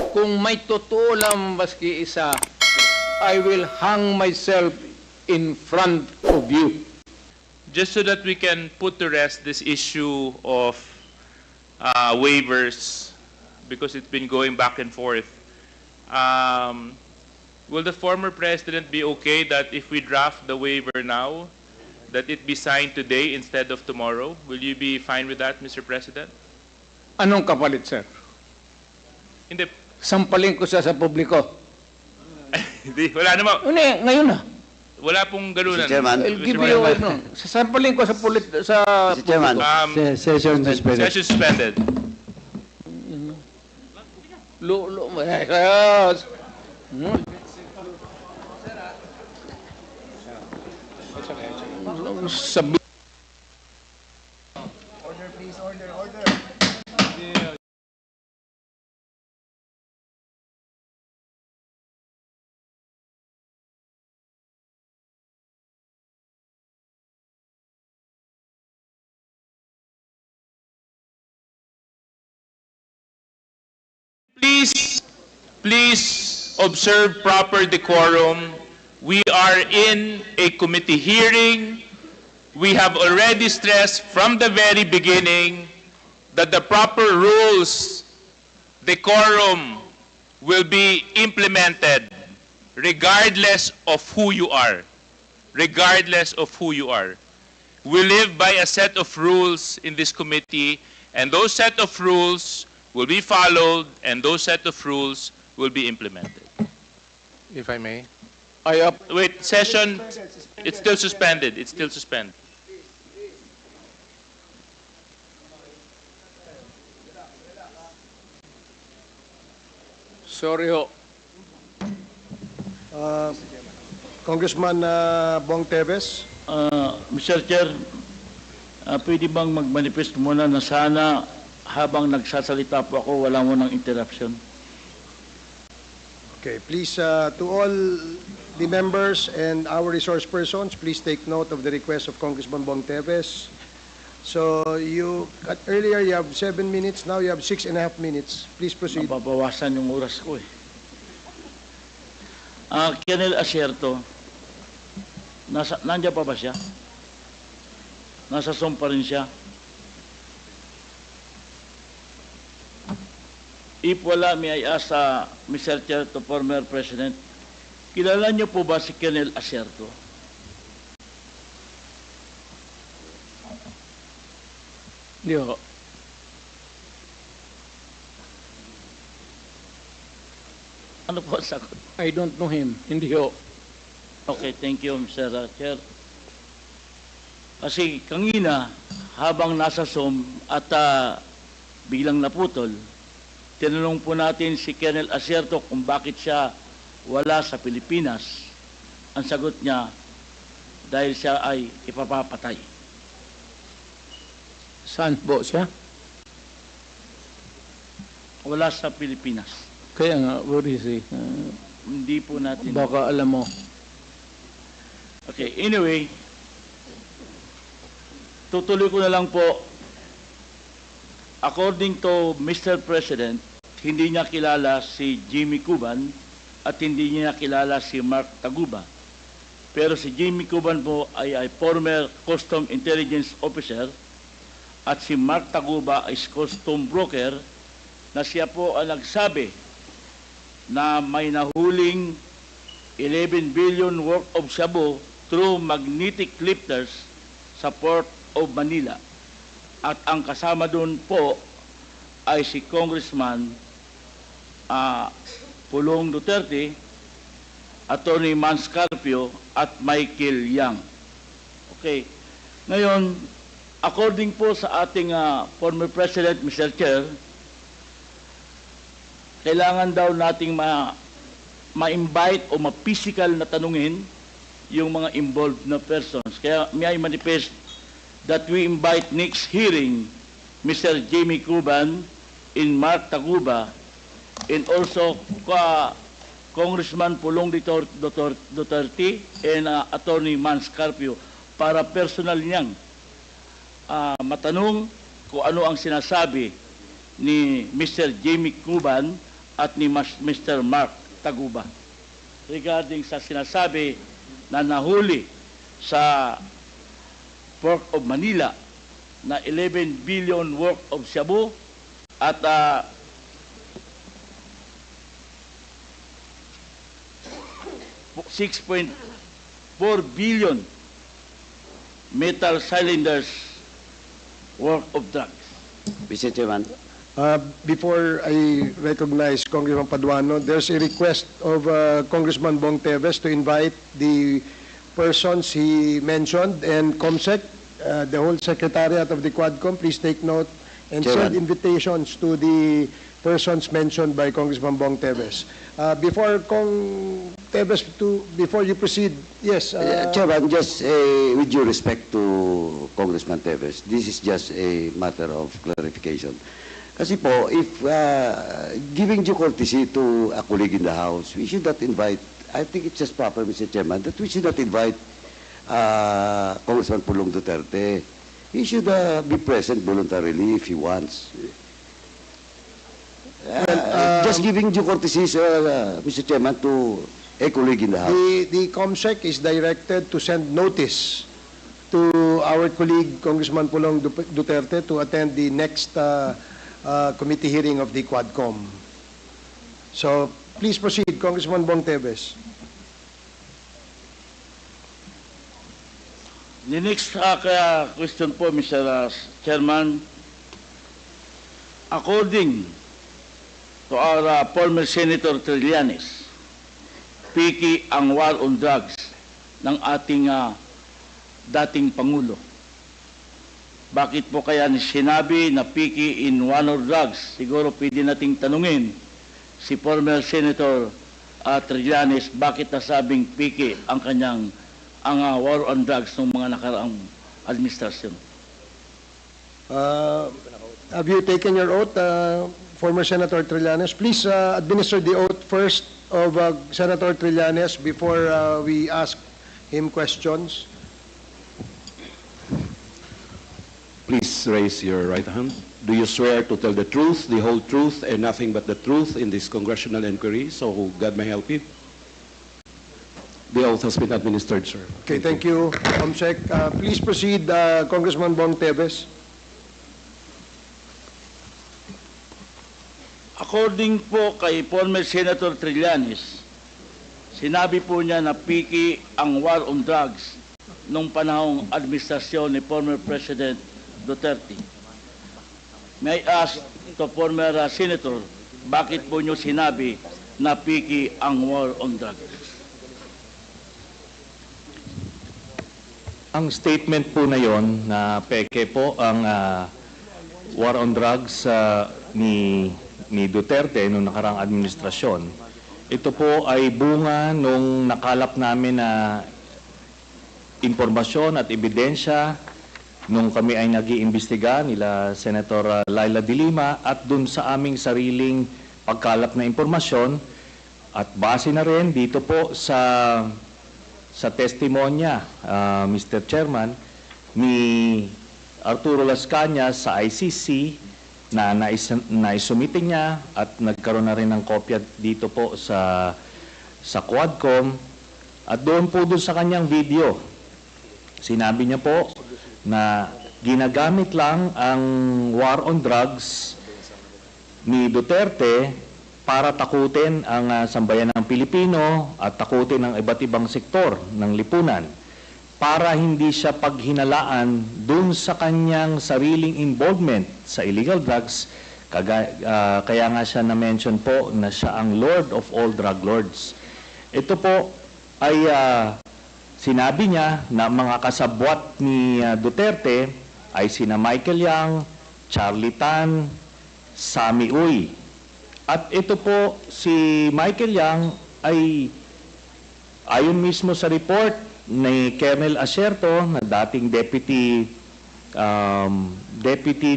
Kung may totoo lang maski isa, I will hang myself in front of you. Just so that we can put to rest this issue of waivers, because it's been going back and forth. Will the former president be okay that if we draft the waiver now, that it be signed today instead of tomorrow? Will you be fine with that, Mr. President? Anong kapalit, sir? Hindi, Sampalin ko siya sa publiko. hindi, wala naman. Ngayon na. Wala pong ganunan. Mr. Chairman. I'll give you, sasampalin ko sa Mr. Chairman. publiko. Session suspended. Session suspended. Yes. Sabi Please observe proper decorum. We are in a committee hearing. We have already stressed from the very beginning that the proper rules, decorum, will be implemented regardless of who you are. Regardless of who you are. We live by a set of rules in this committee, and those set of rules will be followed, and those set of rules will be implemented. If I may. Wait, session, it's still suspended. It's still suspended. sorry ho. Congressman Bong Teves. Mr. Chair, pwede bang mag-manifest muna na sana habang nagsasalita po ako, wala mo ng interruption? Okay, please, to all the members and our resource persons, please take note of the request of Congressman Bong Teves. So earlier you have 7 minutes, now you have 6.5 minutes. Please proceed. Nababawasan yung oras ko eh. Colonel Asierto, nandiyan pa ba siya? Nasa SOM pa rin siya? If wala, may I ask Mr. Chair to former President, kilala niyo po ba si Colonel Asierto? Hindi ho. Ano po ang sagot? I don't know him. Hindi ho. Okay, thank you, Mr. Chair. Kasi kanina, habang nasa SOM at biglang naputol, tinanong po natin si Colonel Asierto kung bakit siya wala sa Pilipinas. Ang sagot niya, dahil siya ay ipapapatay. Saan po siya? Wala sa Pilipinas. Kaya nga, where is he? Hindi po natin. Baka alam mo. Okay, anyway, tutuloy ko na lang po. According to Mr. President, hindi niya kilala si Jimmy Cuban at hindi niya kilala si Mark Taguba. Pero si Jimmy Cuban po ay former Custom Intelligence Officer at si Mark Taguba ay custom broker na siya po ang nagsabi na may nahuling 11 billion worth of shabu through magnetic lifters sa Port of Manila. At ang kasama doon po ay si Congressman Pulong Duterte, Attorney Manscarpio at Michael Yang. Okay. Ngayon, according po sa ating former President, Mr. Chair, kailangan daw nating ma-invite o ma-physical na tanungin yung mga involved na persons. Kaya may I manifest that we invite next hearing Mr. Jimmy Cuban and Mark Taguba and also Congressman Pulong Duterte and Attorney Manscarpio para personal niyang matanong kung ano ang sinasabi ni Mr. Jimmy Cuban at ni Mr. Mark Taguba regarding sa sinasabi na nahuli sa Port of Manila na 11 billion worth of shabu at 6.4 billion metal cylinders worth of drugs. Mr. Chairman, Before I recognize Congressman Paduano, there's a request of Congressman Bong Teves to invite the persons he mentioned and COMSEC, the whole secretariat of the Quadcom. Please take note and send Chairman. invitations to the persons mentioned by Congressman Bong Teves. Before before you proceed, yes. Chairman, just with due respect to Congressman Teves, this is just a matter of clarification. Kasi po, if giving due courtesy to a colleague in the House, we should not invite, I think it's just proper, Mr. Chairman, that we should not invite Congressman Pulong Duterte. He should be present voluntarily if he wants. Just giving due courtesy, Mr. Chairman, to a colleague in the House. The COMSEC is directed to send notice to our colleague Congressman Pulong Duterte to attend the next committee hearing of the Quadcom. So, please proceed, Congressman Bong Teves. The next question po, Mr. Chairman. According to our former Senator Trillanes, piki ang war on drugs ng ating dating Pangulo. Bakit po kaya sinabi na piki in war on drugs? Siguro pwede nating tanungin si former Senator Trillanes, bakit nasabing piki ang kanyang war on drugs ng mga nakaraang administrasyon? Have you taken your oath, former Senator Trillanes? Please administer the oath first of Senator Trillanes before we ask him questions. Please raise your right hand. Do you swear to tell the truth, the whole truth, and nothing but the truth in this congressional inquiry, so God may help you? The oath has been administered, sir. Okay, thank you, COMSEC. Please proceed, Congressman Bong Teves. According po kay former Senator Trillanes, sinabi po niya na piki ang war on drugs nung panahong administrasyon ni former President Duterte. May I ask to former Senator, bakit po niyo sinabi na piki ang war on drugs? Ang statement po na yon na peke po ang war on drugs ni Duterte noong nakarang administrasyon. Ito po ay bunga nung nakalap namin na impormasyon at ebidensya nung kami ay nag-iimbestiga nila Senator Laila de Lima at dun sa aming sariling pagkalap na impormasyon at base na rin dito po sa testimonya, Mr. Chairman, ni Arturo Las Cañas sa ICC na naisumiting niya at nagkaroon na rin ng kopya dito po sa Quadcom at doon po sa kanyang video. Sinabi niya po na ginagamit lang ang war on drugs ni Duterte para takutin ang sambayan ng Pilipino at takutin ang iba't ibang sektor ng lipunan para hindi siya paghinalaan dun sa kanyang sariling involvement sa illegal drugs. Kaya nga siya na-mention po na siya ang Lord of all drug lords. Ito po ay sinabi niya na mga kasabwat ni Duterte ay sina Michael Yang, Charlie Tan, Sammy Uy. At ito po si Michael Yang ay ayon mismo sa report ni Colonel Acerto na dating Deputy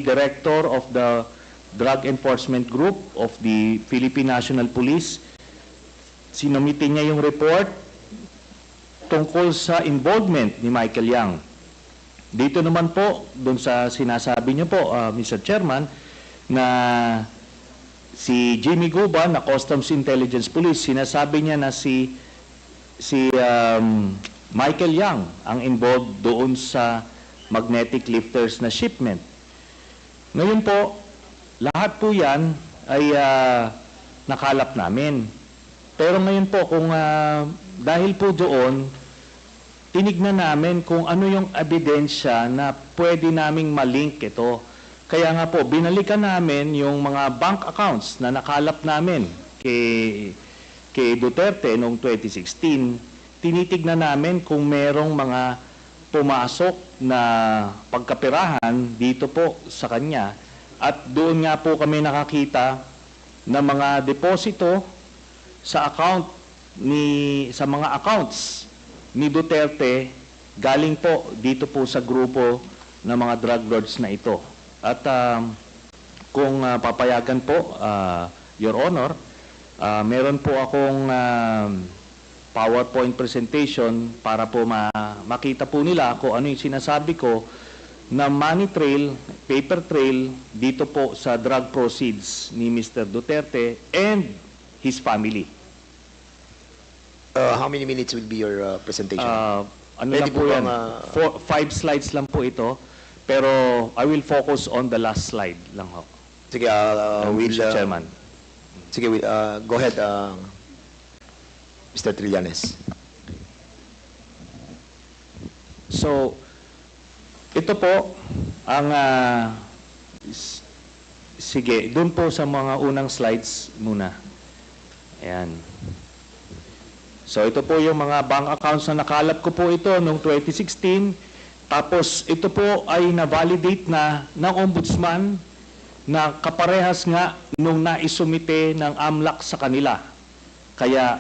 Director of the Drug Enforcement Group of the Philippine National Police. Sinumitin niya yung report tungkol sa involvement ni Michael Yang. Dito naman po, doon sa sinasabi niyo po, Mr. Chairman, na Si Jimmy Guban na Customs Intelligence Police, sinasabi niya na si Michael Yang ang involved doon sa magnetic lifters na shipment. Ngayon po, lahat po yan ay nakalap namin. Pero ngayon po, kung dahil po doon, tinignan namin kung ano yung ebidensya na pwede naming malink ito. Kaya nga po, binalikan namin yung mga bank accounts na nakalap namin kay Duterte noong 2016. Tinitignan namin kung merong mga pumasok na pagkapirahan dito po sa kanya. At doon nga po kami nakakita na mga deposito sa sa mga accounts ni Duterte galing po dito po sa grupo ng mga drug lords na ito. At kung papayagan po, Your Honor, meron po akong PowerPoint presentation para po makita po nila kung ano yung sinasabi ko na money trail, paper trail dito po sa drug proceeds ni Mr. Duterte and his family. How many minutes will be your presentation? Ano lang po yan? 5 slides lang po ito. Pero I will focus on the last slide lang ho. Sige, Mr. Chairman. Sige, go ahead, Mr. Trillanes. So, ito po ang sige, doon po sa mga unang slides muna. Ayan. So, ito po yung mga bank accounts na nakalap ko po ito noong 2016. Tapos, ito po ay na-validate na ng Ombudsman na kaparehas nga nung naisumite ng AMLAC sa kanila. Kaya,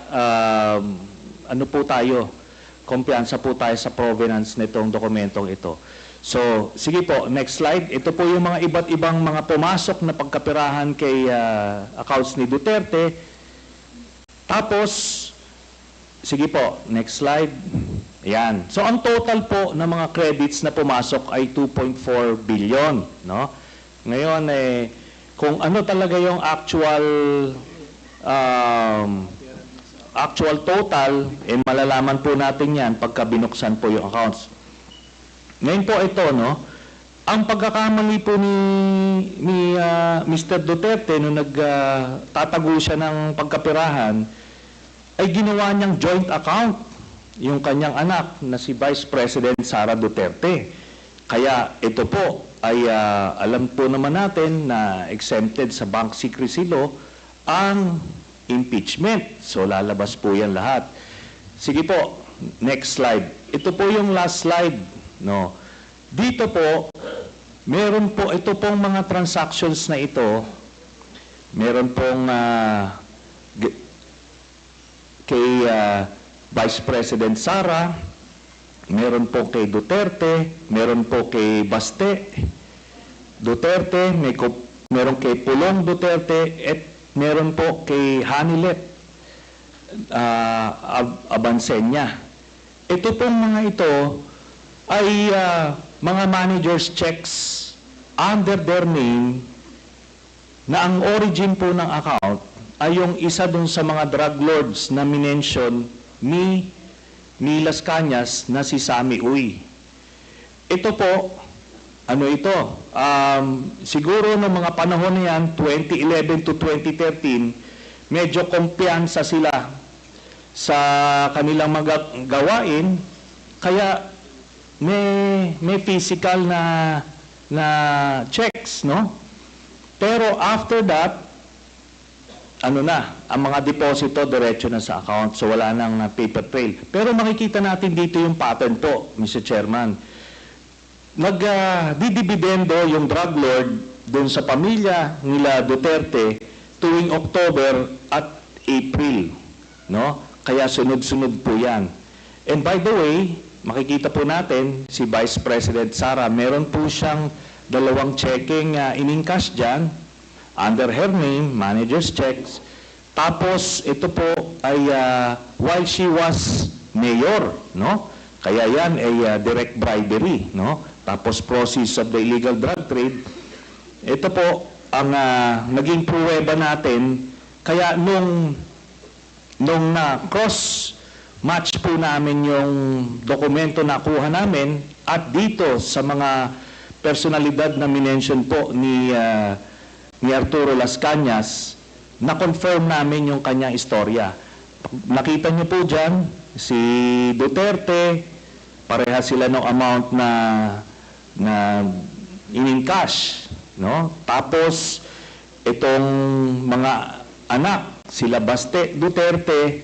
ano po tayo, kumpiyansa po tayo sa provenance nitong dokumentong ito. So, sige po, next slide. Ito po yung mga iba't ibang mga pumasok na pagkapirahan kay accounts ni Duterte. Tapos, sige po, next slide. Ayan. So, ang total po ng mga credits na pumasok ay 2.4 billion, no? Ngayon, kung ano talaga yung actual total, malalaman po natin yan pagka binuksan po yung accounts. Ngayon po ito, no? Ang pagkakamali po ni Mr. Duterte nung nagtatago siya ng pagkapirahan, ay ginawa niyang joint account yung kanyang anak na si Vice President Sara Duterte. Kaya ito po ay alam po naman natin na exempted sa bank secrecy law ang impeachment. So lalabas po yan lahat. Sige po, next slide. Ito po yung last slide, no. Dito po, meron po ito pong mga transactions na ito. Meron pong kay Vice President Sara, meron po kay Duterte, meron po kay Baste Duterte, meron kay Pulong Duterte, at meron po kay Hanilet Abansenya. Ito pong mga ito ay mga manager's checks under their name na ang origin po ng account ay yung isa dun sa mga drug lords na minention ni Las Cañas na si Sammy Uy. Ito po, ano ito? Siguro noong mga panahon na yan, 2011 to 2013, medyo kumpiyansa sila sa kanilang mga gawain, kaya may physical na checks, no? Pero after that, ang mga deposito diretso na sa account. So wala nang paper trail. Pero makikita natin dito yung pattern po, Mr. Chairman. Nagdidibidendo yung drug lord dun sa pamilya nila Duterte tuwing October at April, no? Kaya sunod-sunod po yan. And by the way, makikita po natin si Vice President Sara, meron po siyang 2 checking in-encash dyan under her name, manager's checks. Tapos ito po ay while she was mayor, no? Kaya yan ay direct bribery, no? Tapos proceeds of the illegal drug trade. Ito po ang naging pruweba natin. Kaya nung na cross match po namin yung dokumento na kuha namin at dito sa mga personalidad na minention po ni Arturo Las Cañas, na-confirm namin yung kanyang istorya. Nakita niyo po dyan, si Duterte, pareha sila ng amount na in-cash, no? Tapos itong mga anak, sila Baste Duterte,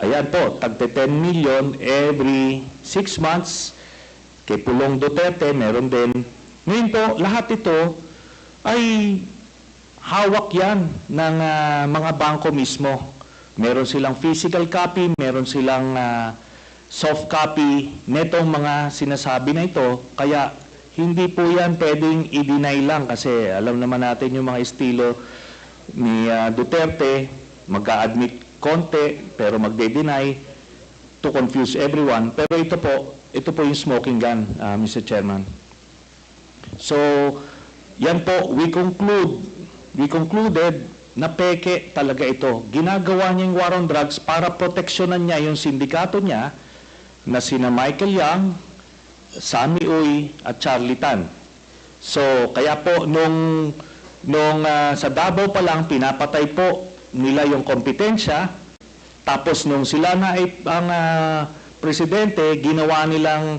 ayan po, tagte 10 million every 6 months. Kay Pulong Duterte, meron din. Ngayon po, lahat ito ay hawak yan ng mga bangko mismo. Meron silang physical copy, meron silang soft copy netong mga sinasabi na ito. Kaya hindi po yan pwedeng i-deny lang kasi alam naman natin yung mga estilo ni Duterte, mag-a-admit konti pero magde-deny to confuse everyone. Pero ito po yung smoking gun, Mr. Chairman. So, yan po, we concluded na peke talaga ito. Ginagawa niya yung war on drugs para proteksyonan niya yung sindikato niya na sina Michael Yang, Sammy Uy at Charlie Tan. So, kaya po nung sa Davao pa lang pinapatay po nila yung kompetensya, tapos nung sila na ang presidente, ginawa nilang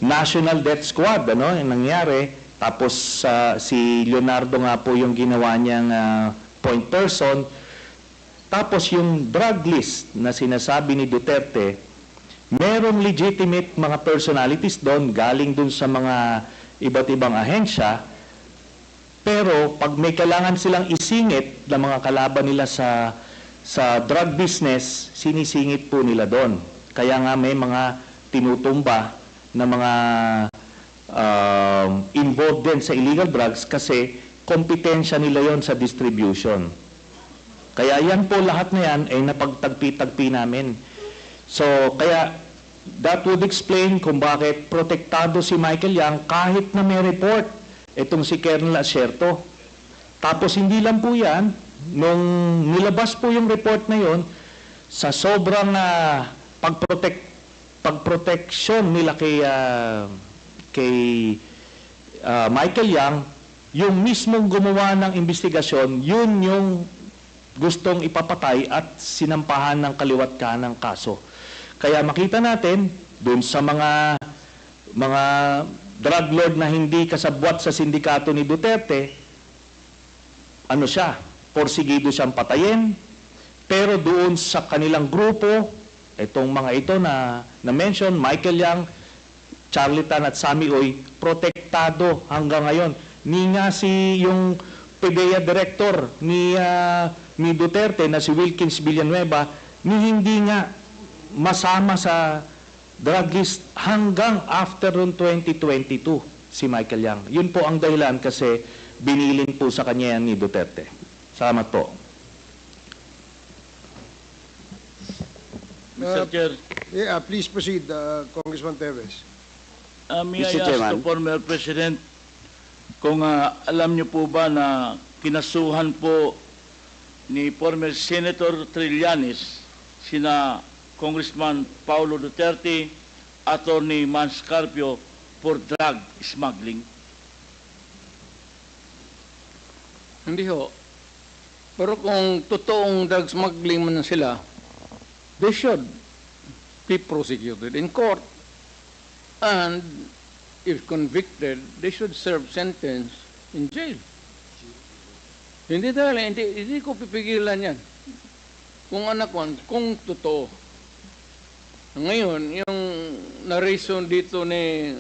National Death Squad, ano, yung nangyari. Tapos si Leonardo nga po yung ginawa niyang point person. Tapos yung drug list na sinasabi ni Duterte, merong legitimate mga personalities doon, galing doon sa mga iba't ibang ahensya. Pero pag may kailangan silang isingit na mga kalaban nila sa drug business, sinisingit po nila doon. Kaya nga may mga tinutumba na mga involved din sa illegal drugs kasi kompetensya nila yon sa distribution. Kaya yan po lahat na yan ay napagtagpi-tagpi namin. So, kaya that would explain kung bakit protektado si Michael Yang kahit na may report itong si Colonel Asierto. Tapos hindi lang po yan, nung nilabas po yung report na yon, sa sobrang pagproteksyon nila kay Michael Yang, yung mismong gumawa ng investigasyon, yun yung gustong ipapatay at sinampahan ng kaliwat kanang kaso. Kaya makita natin, dun sa mga drug lord na hindi kasabwat sa sindikato ni Duterte, ano siya, porsigido siyang patayin, pero doon sa kanilang grupo, itong mga ito na mention, Michael Yang, Charlie Tan at Sammy Uy, protektado hanggang ngayon. Ni nga yung PDEA director ni Duterte na si Wilkins Villanueva, ni hindi nga masama sa drug list hanggang after 2022 si Michael Yang. Yun po ang dahilan kasi binilin po sa kanya yan ni Duterte. Salamat po. Mr. Chair, Yeah, please proceed, Congressman Teves. may I Mr. ask Chairman. the former President kung alam niyo po ba na kinasuhan po ni former Senator Trillanes sina Congressman Paulo Duterte, Attorney Mans Carpio for drug smuggling? Hindi ho. Pero kung totoong drug smuggling man sila, they should be prosecuted in court. And if convicted, they should serve sentence in jail. Hindi ko pipigilan yan. Kung kung totoo. Ngayon, yung narration dito ni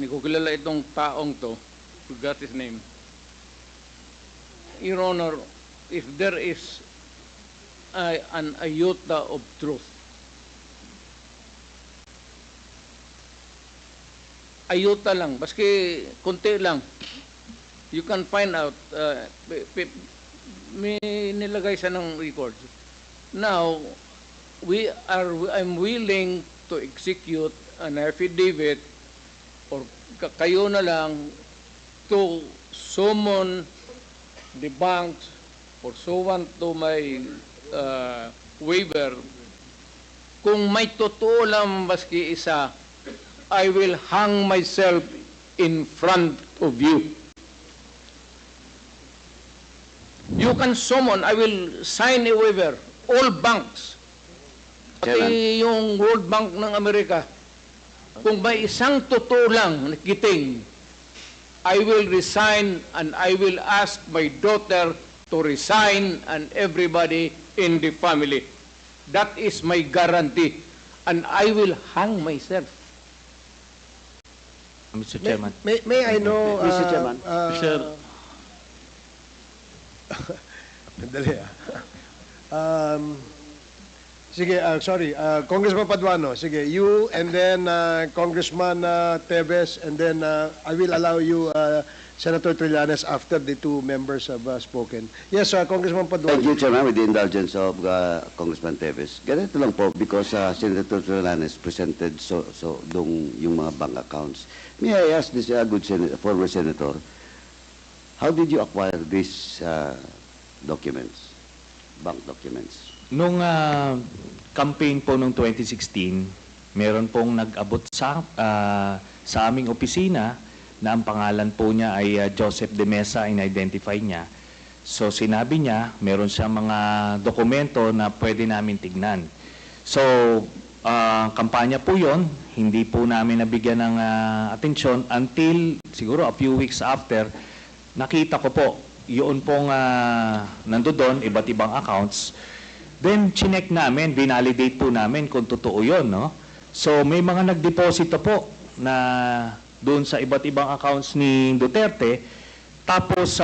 ko kilala itong taong to, forgot his name. Your Honor, if there is an iota of truth, ayuta lang, baski konti lang, you can find out, may nilagay siya ng records. Now, I'm willing to execute an affidavit or kayo na lang to summon the banks pursuant to my waiver, kung may totoo lang maski isa, I will hang myself in front of you. You can summon, I will sign a waiver, all banks, pati yung World Bank ng Amerika. Kung may isang totoo lang nakiting, I will resign and I will ask my daughter to resign and everybody in the family. That is my guarantee. And I will hang myself. Mr. Chairman. May I know... Mr. Chairman. Sir. Dali sige, sorry. Congressman Paduano, sige. You and then Congressman Teves, and then I will allow you, Senator Trillanes, after the two members have spoken. Yes, Congressman Paduano. Thank you, Chairman, with the indulgence of Congressman Teves. Ganito lang po, because Senator Trillanes presented yung mga bank accounts. May I ask this good former senator, how did you acquire these documents, bank documents? Nung campaign po noong 2016, meron pong nag-abot sa aming opisina na ang pangalan po niya ay Joseph De Mesa, in-identify niya. So sinabi niya, meron siyang mga dokumento na pwede namin tignan. So kampanya po yon, hindi po namin nabigyan ng atensyon until siguro a few weeks after, nakita ko po, yun pong nandoon, iba't ibang accounts. Then, chinek namin, binalidate po namin kung totoo yun, no? So, may mga nagdeposito po na doon sa iba't ibang accounts ni Duterte. Tapos,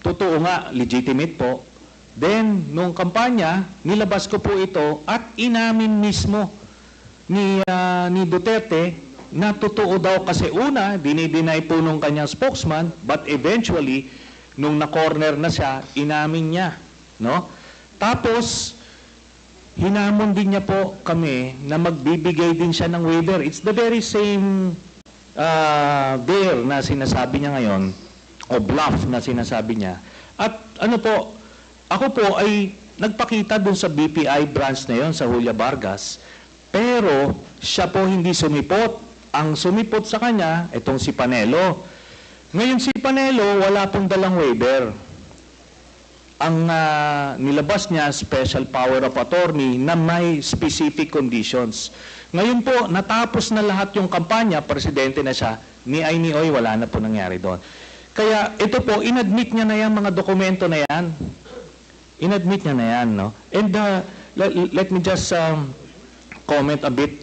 totoo nga, legitimate po. Then, nung kampanya, nilabas ko po ito at inamin mismo ni Duterte na totoo daw kasi una, dinideny po nung kanyang spokesman, but eventually, nung na-corner na siya, inamin niya, no? Tapos, hinamon din niya po kami na magbibigay din siya ng waiver. It's the very same dare na sinasabi niya ngayon, o bluff na sinasabi niya. At ano po, ako po ay nagpakita dun sa BPI branch na yon sa Julia Vargas, pero siya po hindi sumipot. Ang sumipot sa kanya, itong si Panelo. Ngayon si Panelo, wala pong dalang waiver. Ang nilabas niya, special power of attorney na may specific conditions. Ngayon po, natapos na lahat yung kampanya, presidente na siya, ni ay ni oy, wala na po nangyari doon. Kaya ito po, inadmit niya na yan, mga dokumento na yan. Inadmit niya na yan, no? And let me just comment a bit,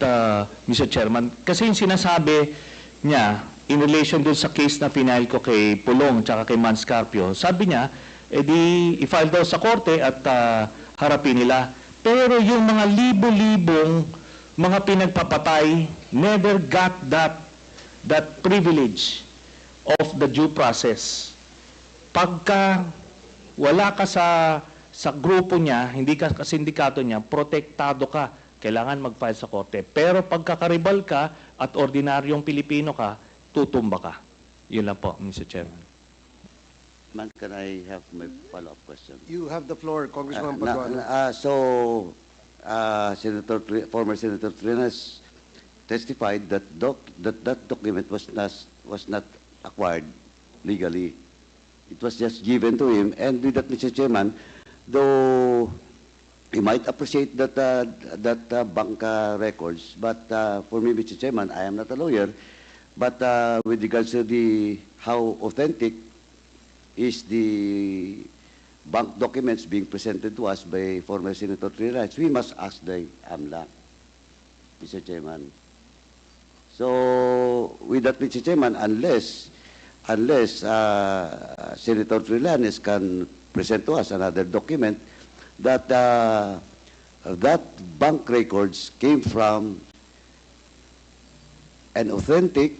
Mr. Chairman. Kasi yung sinasabi niya, in relation dun sa case na final ko kay Pulong at kay Manscarpio, sabi niya, i-file daw sa korte at harapin nila. Pero yung mga libo-libong mga pinagpapatay never got that privilege of the due process. Pagka wala ka sa grupo niya, hindi ka sa sindikato niya, protektado ka, kailangan mag-file sa korte. Pero pagkakaribal ka at ordinaryong Pilipino ka, tutumba ka. Yun lang po, Mr. Chairman. Man, can I have my follow-up question? You have the floor, Congressman Paduano. Former Senator Trillanes testified that that document was not acquired legally. It was just given to him, and with that, Mr. Chairman, though he might appreciate that bank records, but for me, Mr. Chairman, I am not a lawyer, but with regards to how authentic is the bank documents being presented to us by former Senator Trillanes, we must ask the AMLA, Mr. Chairman. So, with that, Mr. Chairman, unless Senator Trillanes can present to us another document that that bank records came from an authentic,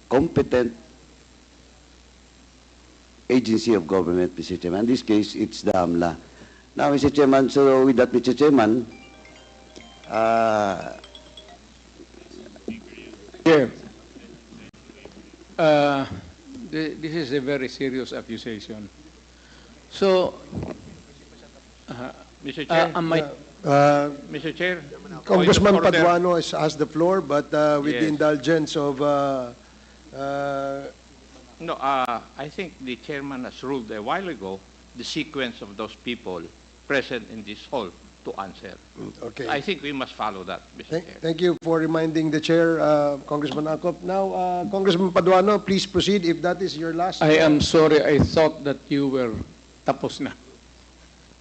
competent agency of government, Mr. Chairman. In this case, it's the AMLA. Now, Mr. Chairman, so with that, Mr. Chairman, this is a very serious accusation. So, Mr. Chair, am I, Mr. Chair, Congressman point of order. Paduano has the floor, but with the Yes. indulgence of No, I think the chairman has ruled a while ago the sequence of those people present in this hall to answer. okay. I think we must follow that, Mr. Chair. Thank you for reminding the chair, Congressman Acop. Now, Congressman Paduano, please proceed if that is your last. I am sorry, I thought that you were tapos na.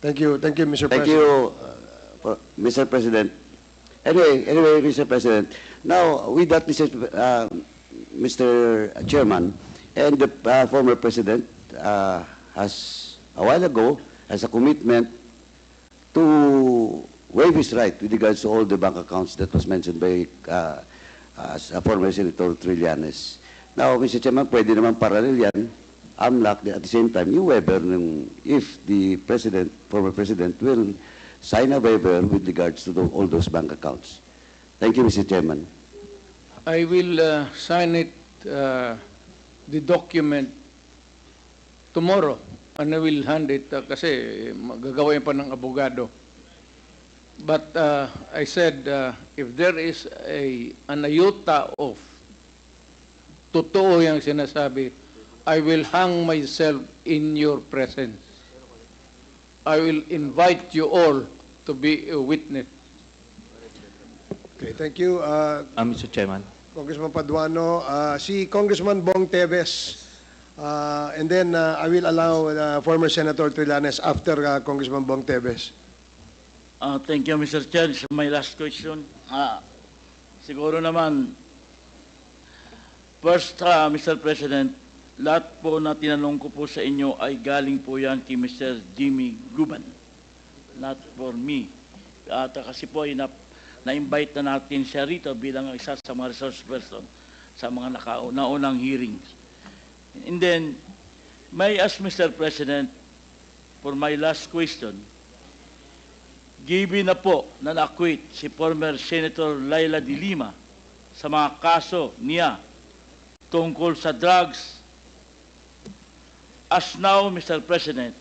Thank you, Mr. Thank President. you, Mr. President. Anyway, Mr. President, now with that, Mr. Chairman, and the former President has, a while ago, has a commitment to waive his right with regards to all the bank accounts that was mentioned by former Senator Trillanes. Now, Mr. Chairman, pwede naman parallel yan, AMLAC, at the same time, yung waiver, if the President, former President, will sign a waiver with regards to all those bank accounts. Thank you, Mr. Chairman. I will sign it, the document, tomorrow. And I will hand it kasi gagawin pa ng abogado. But I said, if there is an iota of totoo yung sinasabi, I will hang myself in your presence. I will invite you all to be a witness. Okay, thank you, Mr. Chairman. Congressman Paduano. Si Congressman Bong Teves, and then I will allow former Senator Trillanes after Congressman Bong Teves. Thank you, Mr. Chair. This is my last question. Siguro naman, first, Mr. President, lahat po na tinanong ko po sa inyo ay galing po yan kay Mr. Jimmy Guban. Not for me. At kasi po ay na-invite na natin siya rito bilang isa sa mga resource person sa mga naunang hearings. And then, may I ask Mr. President, for my last question, given na po na na-acquit si former Senator Laila de Lima sa mga kaso niya tungkol sa drugs, as now, Mr. President,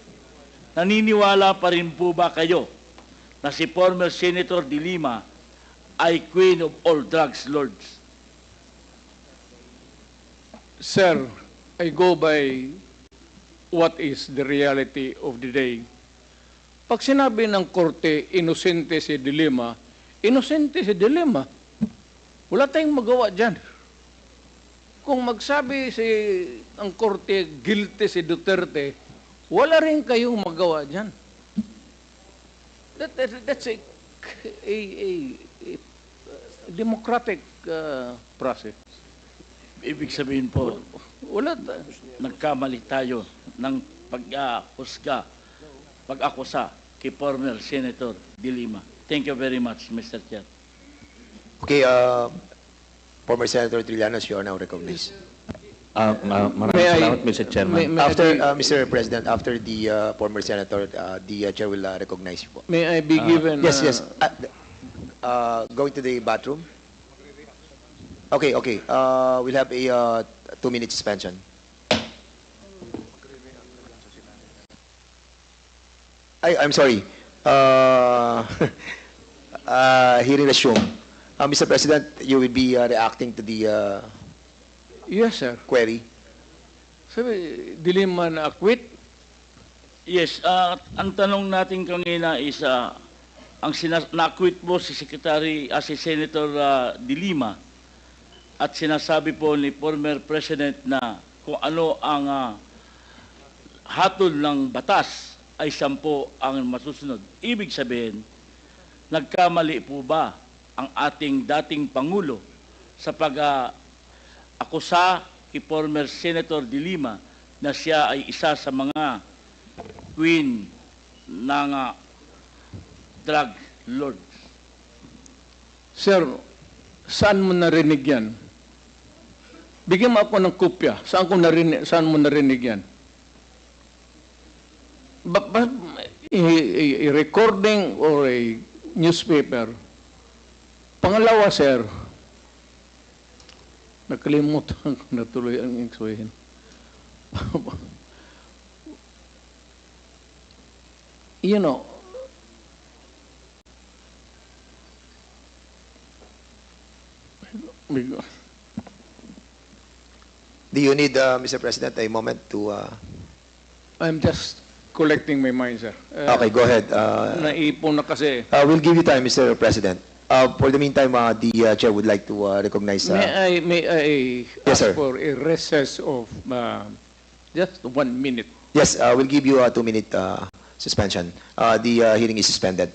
naniniwala pa rin po ba kayo na si former Senator de Lima ay queen of all drugs lords? Sir, I go by what is the reality of the day. Pag sinabi ng korte, inosente si De Lima, inosente si De Lima. Wala tayong magawa dyan. Kung magsabi ang korte, guilty si Duterte, wala rin kayong magawa dyan. That's a democratic process. Ibig sabihin po, nagkamali tayo ng pag-akusa kay former Senator de Lima. Thank you very much, Mr. Chair. Okay, former Senator Trillanes, you are now recognized. Maraming salamat, Mr. Chairman. After, Mr. President, after the former Senator, the Chair will recognize you po. May I be given... Yes. Going to the bathroom? Okay. We'll have a 2-minute suspension. I'm sorry. Hearing resumed. Mr. President, you will be reacting to the Yes, sir. query. Sabi, De Lima na-acquit? Yes, ang tanong natin kanina is, na-acquit po si si Senator de Lima at sinasabi po ni former President na kung ano ang hatol ng batas ay 10 ang masusunod. Ibig sabihin, nagkamali po ba ang ating dating Pangulo sa pag-akusa kay former Senator de Lima na siya ay isa sa mga queen ng drug lords? Sir, saan mo narinig yan? Bigyan mo ako ng kopya. Saan mo narinig yan? A recording or a newspaper. Pangalawa, sir, nakalimutan ko na tuloy ang sabihin. you know, Do you need, Mr. President, a moment to... I'm just collecting my mind, sir. Okay, go ahead. Naipon na kasi. We'll give you time, Mr. President. For the meantime, the chair would like to recognize... May I Yes, ask sir. for a recess of just 1 minute? Yes, we'll give you a 2-minute suspension. The hearing is suspended.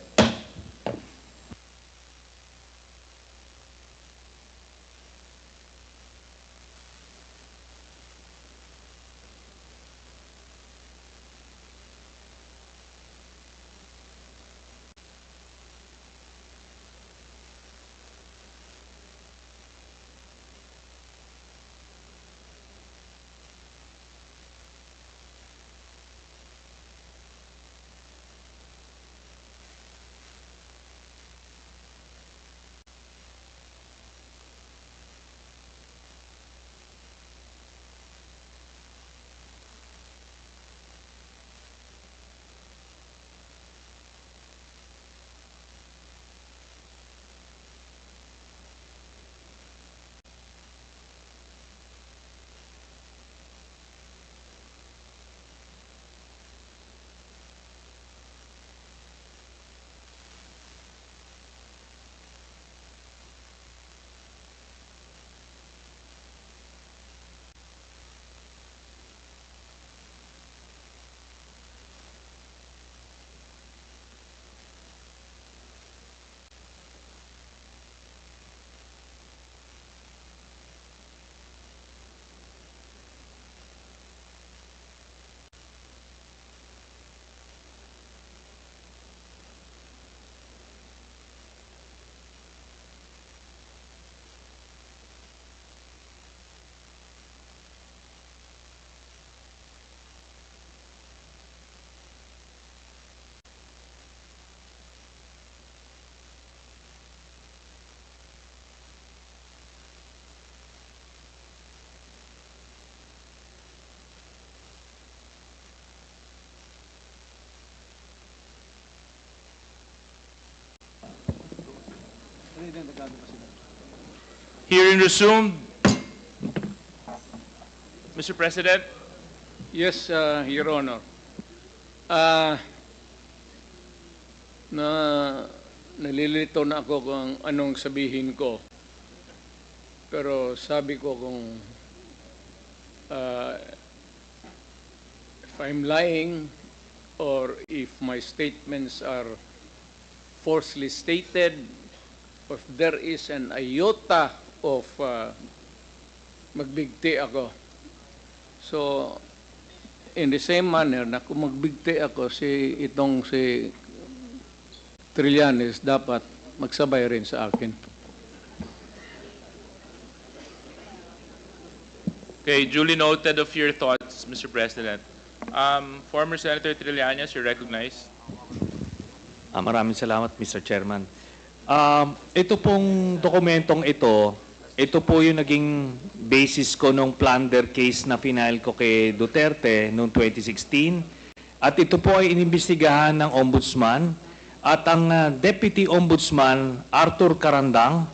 Hearing resumed. Mr. President, Yes, Your Honor. Nalilito na ako kung anong sabihin ko. Pero sabi ko kung if I'm lying or if my statements are falsely stated, or if there is an iota of magbigti ako. So, in the same manner na kung magbigti ako si Trillanes, dapat magsabay rin sa akin. okay, duly noted of your thoughts, Mr. President. Former Senator Trillanes, you're recognized. Maraming salamat, Mr. Chairman. Ito pong dokumentong ito po yung naging basis ko nung plunder case na final ko kay Duterte noong 2016. At ito po ay inimbestigahan ng Ombudsman at ang Deputy Ombudsman Arthur Carandang,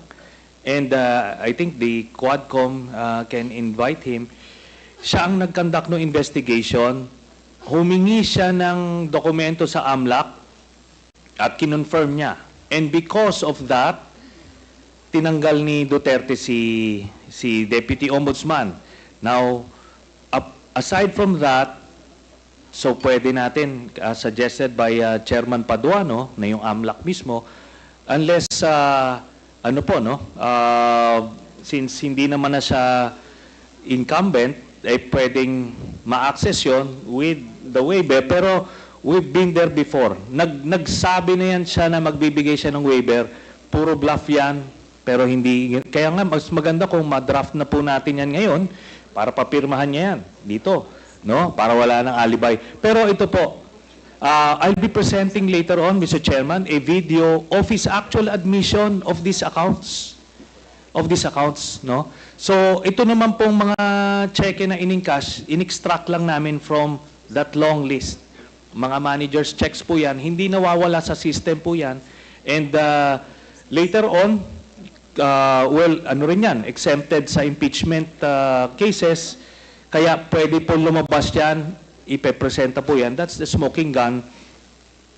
and I think the Quadcom can invite him. Siya ang nag-conduct ng investigation. Humingi siya ng dokumento sa AMLAC at kinonfirm niya. And because of that, tinanggal ni Duterte si Deputy Ombudsman. Now, aside from that, so pwede natin, suggested by Chairman Paduano, na yung AMLAC mismo, unless, since hindi naman na siya incumbent, pwedeng ma-access yun with the waiver. Pero we've been there before. Nagsabi na yan siya na magbibigay siya ng waiver. Puro bluff yan. Pero hindi, kaya nga mas maganda kung ma-draft na po natin yan ngayon para papirmahan niya yan dito, no? Para wala ng alibay. Pero ito po, I'll be presenting later on, Mr. Chairman, a video of his actual admission of these accounts. of these accounts, no? So, ito naman pong mga cheque na in-encash, in-extract lang namin from that long list. Mga managers' checks po yan, hindi nawawala sa system po yan. And later on, well, ano rin yan, exempted sa impeachment cases, kaya pwede po lumabas yan, ipepresenta po yan. That's the smoking gun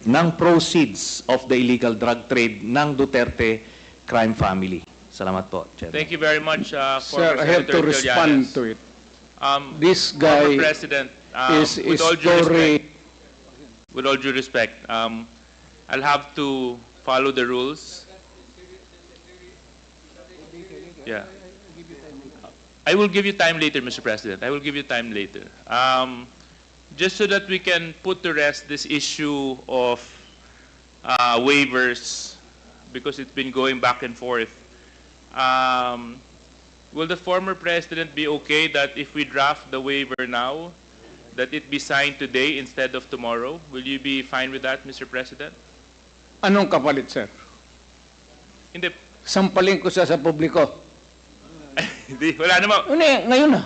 ng proceeds of the illegal drug trade ng Duterte crime family. Salamat po, Chairman. Thank you very much, Sir, former I have to Senator respond Trillanes. to it. This Former guy President, is with all due respect, story. with all due respect, I'll have to follow the rules. Yeah. I will give you time later, Mr. President. I will give you time later. Just so that we can put to rest this issue of waivers, because it's been going back and forth. Will the former president be okay that if we draft the waiver now, that it be signed today instead of tomorrow? Will you be fine with that, Mr. President? Anong kapalit, sir? Hindi. Sampalin ko siya sa publiko. Hindi. Wala naman. Ngayon na.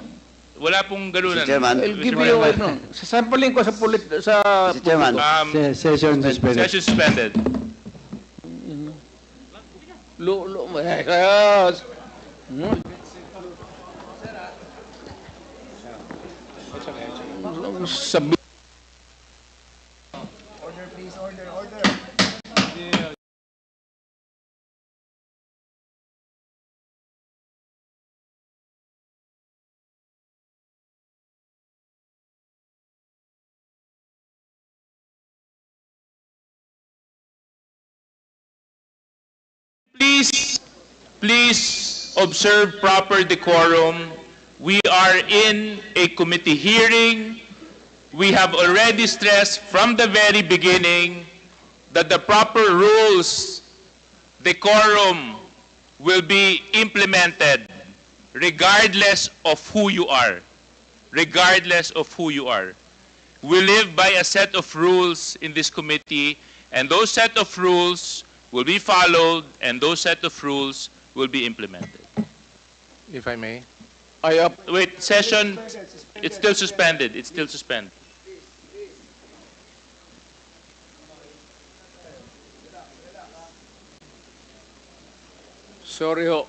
Wala pong ganunan. Mr. Chairman. I'll give you ano. Sasampalin ko sa Mr. Chairman. Session suspended. Yes. Sabi Please observe proper decorum. We are in a committee hearing. We have already stressed from the very beginning that the proper rules, decorum, will be implemented regardless of who you are. Regardless of who you are. We live by a set of rules in this committee, and those set of rules will be followed, and those set of rules will be implemented. If I may. Wait, session, it's still suspended. It's still suspended. sorry ho.